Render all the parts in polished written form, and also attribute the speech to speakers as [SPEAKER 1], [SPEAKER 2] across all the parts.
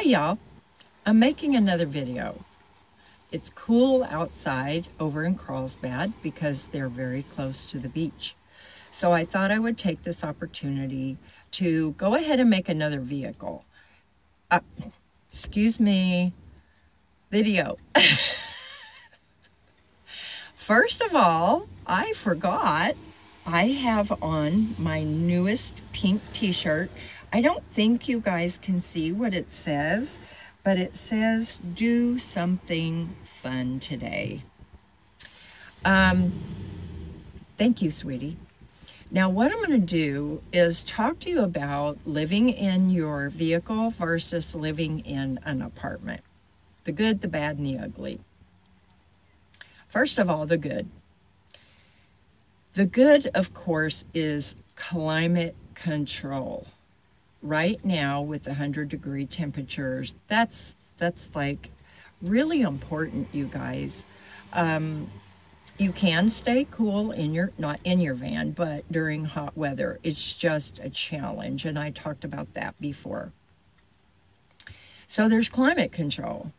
[SPEAKER 1] Hey y'all, I'm making another video. It's cool outside over in Carlsbad because they're very close to the beach. So I thought I would take this opportunity to go ahead and make another vehicle. Excuse me, video. First of all, I forgot I have on my newest pink t-shirt. I don't think you guys can see what it says, but it says, do something fun today. Thank you, sweetie. Now, what I'm going to do is talk to you about living in your vehicle versus living in an apartment. The good, the bad, and the ugly. First of all, the good. The good, of course, is climate control. Right now, with the 100-degree temperatures, that's like really important, you guys. You can stay cool in your, not in your van, but during hot weather. It's just a challenge, and I talked about that before. So there's climate control.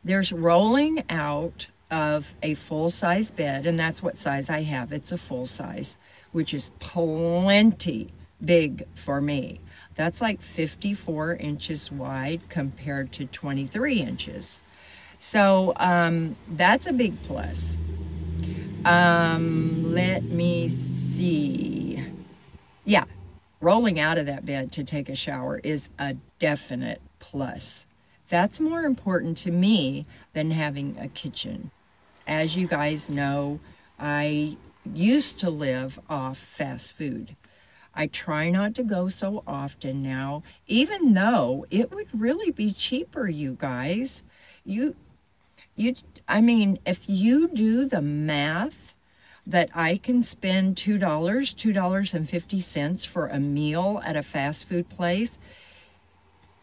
[SPEAKER 1] There's rolling out of a full-size bed, and that's what size I have. It's a full size, which is plenty big for me. That's like 54 inches wide compared to 23 inches. So that's a big plus. Let me see. Yeah, rolling out of that bed to take a shower is a definite plus. That's more important to me than having a kitchen. As you guys know, I used to live off fast food. I try not to go so often now, even though it would really be cheaper, you guys. I mean, if you do the math that I can spend $2.50 for a meal at a fast food place,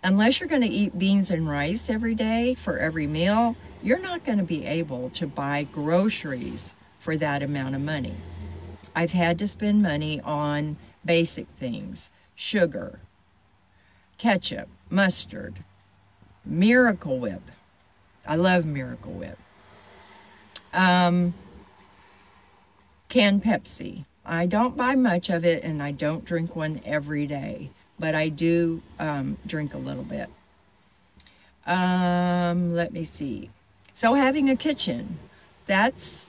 [SPEAKER 1] unless you're going to eat beans and rice every day for every meal, you're not going to be able to buy groceries for that amount of money. I've had to spend money on basic things: sugar, ketchup, mustard, Miracle Whip. I love Miracle Whip. Canned Pepsi. I don't buy much of it, and I don't drink one every day, but I do drink a little bit. Let me see. So having a kitchen, that's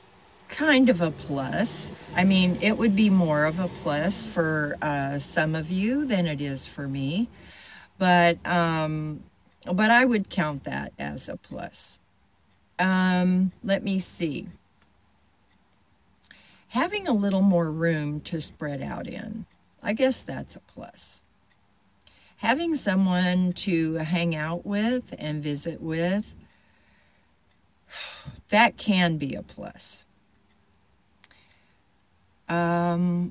[SPEAKER 1] kind of a plus. I mean, it would be more of a plus for some of you than it is for me, but I would count that as a plus. Let me see. Having a little more room to spread out in, I guess that's a plus. Having someone to hang out with and visit with, that can be a plus.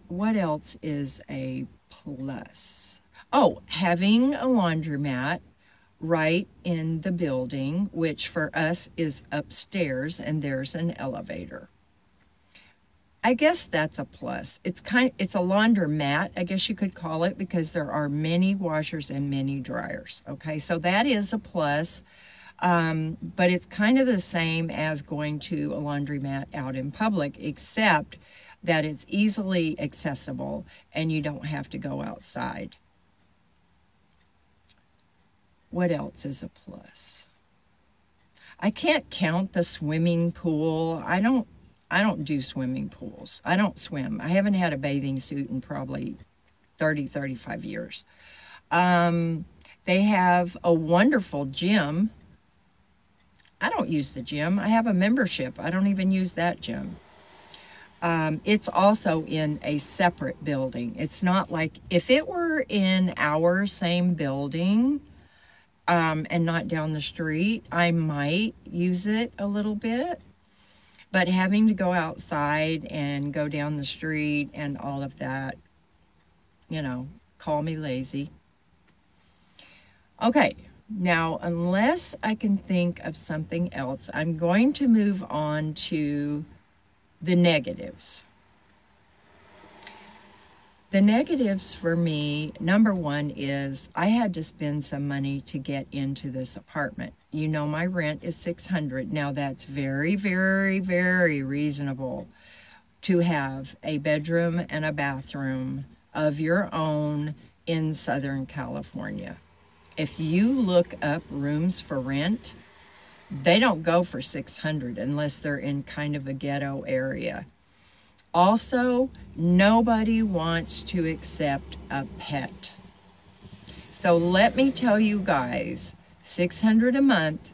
[SPEAKER 1] What else is a plus? Oh, having a laundromat right in the building, which for us is upstairs, and there's an elevator. I guess that's a plus. It's a laundromat, I guess you could call it, because there are many washers and many dryers. Okay, so that is a plus, but it's kind of the same as going to a laundromat out in public, except that it's easily accessible and you don't have to go outside. What else is a plus? I can't count the swimming pool. I don't do swimming pools. I don't swim. I haven't had a bathing suit in probably 35 years. They have a wonderful gym. I don't use the gym. I have a membership. I don't even use that gym. It's also in a separate building. It's not like, if it were in our same building, and not down the street, I might use it a little bit. But having to go outside and go down the street and all of that, you know, call me lazy. Okay, now, unless I can think of something else, I'm going to move on to the negatives. The negatives for me, number one is I had to spend some money to get into this apartment. You know, my rent is $600. Now that's very, very, very reasonable to have a bedroom and a bathroom of your own in Southern California. If you look up rooms for rent, they don't go for $600 unless they're in kind of a ghetto area. Also, nobody wants to accept a pet. So let me tell you guys, $600 a month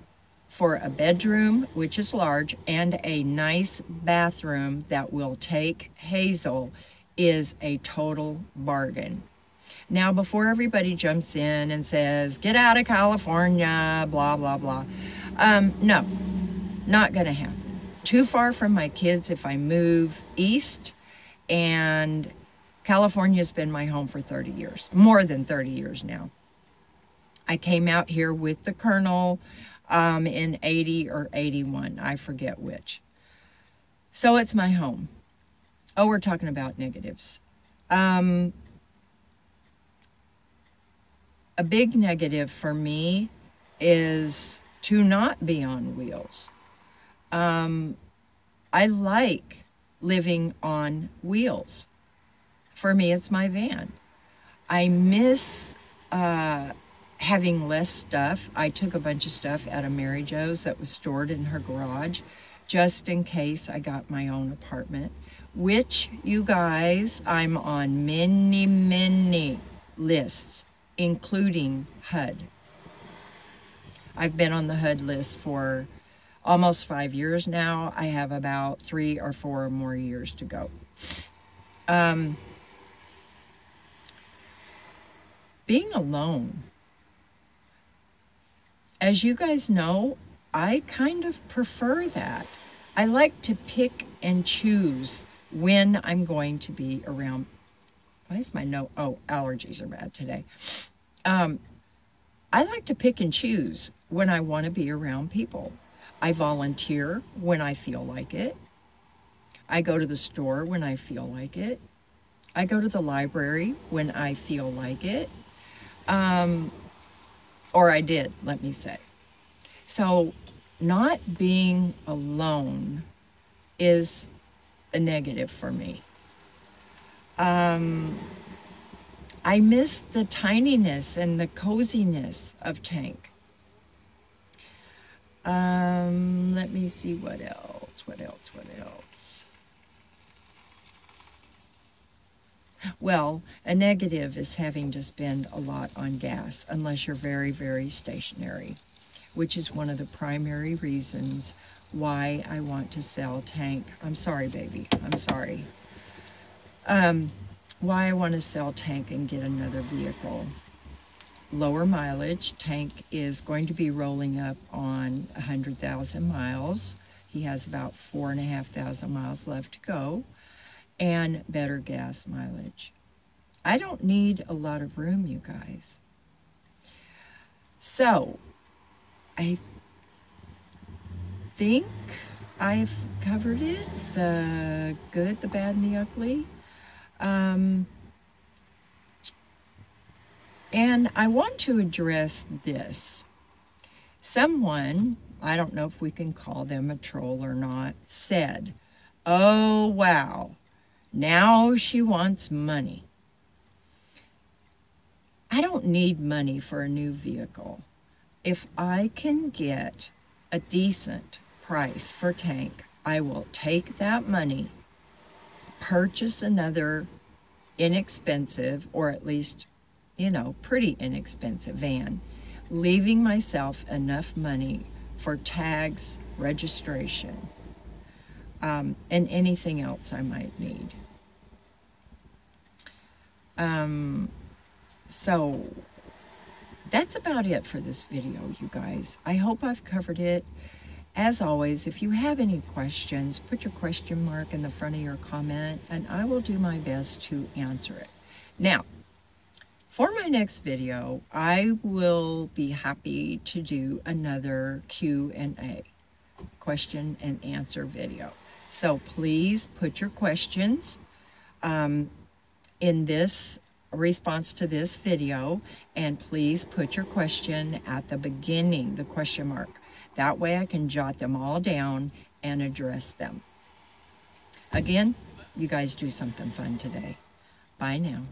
[SPEAKER 1] for a bedroom, which is large, and a nice bathroom that will take Hazel is a total bargain. Now, before everybody jumps in and says, get out of California, blah, blah, blah. No, not gonna happen. Too far from my kids if I move east, and California's been my home for 30 years, more than 30 years now. I came out here with the Colonel in 80 or 81, I forget which. So it's my home. Oh, we're talking about negatives. A big negative for me is to not be on wheels. I like living on wheels. For me, it's my van. I miss having less stuff. I took a bunch of stuff out of Mary Jo's that was stored in her garage just in case I got my own apartment, which, you guys, I'm on many, many lists, including HUD. I've been on the HUD list for almost 5 years now. I have about 3 or 4 more years to go. Being alone. As you guys know, I kind of prefer that. I like to pick and choose when I'm going to be around. Why is my nose? Oh, allergies are bad today. I like to pick and choose when I want to be around people. I volunteer when I feel like it. I go to the store when I feel like it. I go to the library when I feel like it. Or I did, let me say. So not being alone is a negative for me. I miss the tininess and the coziness of Tank. Let me see what else. Well, a negative is having to spend a lot on gas unless you're very, very stationary, which is one of the primary reasons why I want to sell Tank. I'm sorry, baby. I'm sorry. Why I want to sell Tank and get another vehicle. Lower mileage. Tank is going to be rolling up on 100,000 miles. He has about 4,500 miles left to go, and better gas mileage. I don't need a lot of room, you guys. So, I think I've covered it. The good, the bad, and the ugly. And I want to address this. Someone, I don't know if we can call them a troll or not, said, "Oh, wow, now she wants money." I don't need money for a new vehicle. If I can get a decent price for Tank, I will take that money, purchase another inexpensive, or at least, you know, pretty inexpensive van, leaving myself enough money for tags, registration, and anything else I might need. So that's about it for this video, you guys. I hope I've covered it. As always, if you have any questions, put your question mark in the front of your comment, and I will do my best to answer it. Now, for my next video, I will be happy to do another Q&A, question and answer video. So please put your questions. in this response to this video, and please put your question at the beginning, the question mark. That way I can jot them all down and address them. Again, you guys do something fun today. Bye now.